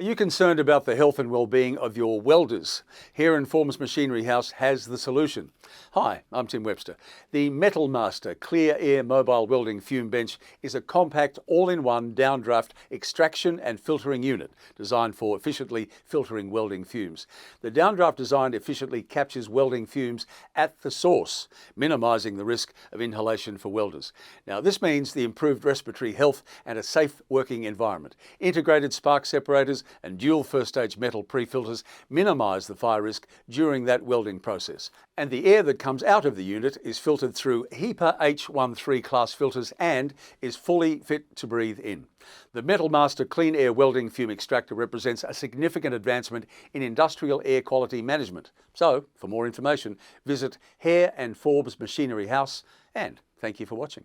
Are you concerned about the health and well-being of your welders? Hare Forbes Machinery House has the solution. Hi, I'm Tim Webster. The Metal Master Clear Air Mobile Welding Fume Bench is a compact all-in-one downdraft extraction and filtering unit designed for efficiently filtering welding fumes. The downdraft design efficiently captures welding fumes at the source, minimising the risk of inhalation for welders. Now, this means the improved respiratory health and a safe working environment. Integrated spark separators and dual first-stage metal pre-filters minimise the fire risk during that welding process. And the air that comes out of the unit is filtered through HEPA H13 class filters and is fully fit to breathe in. The Metal Master Clean Air Welding Fume Extractor represents a significant advancement in industrial air quality management. So, for more information, visit Hare Forbes Machinery House, and thank you for watching.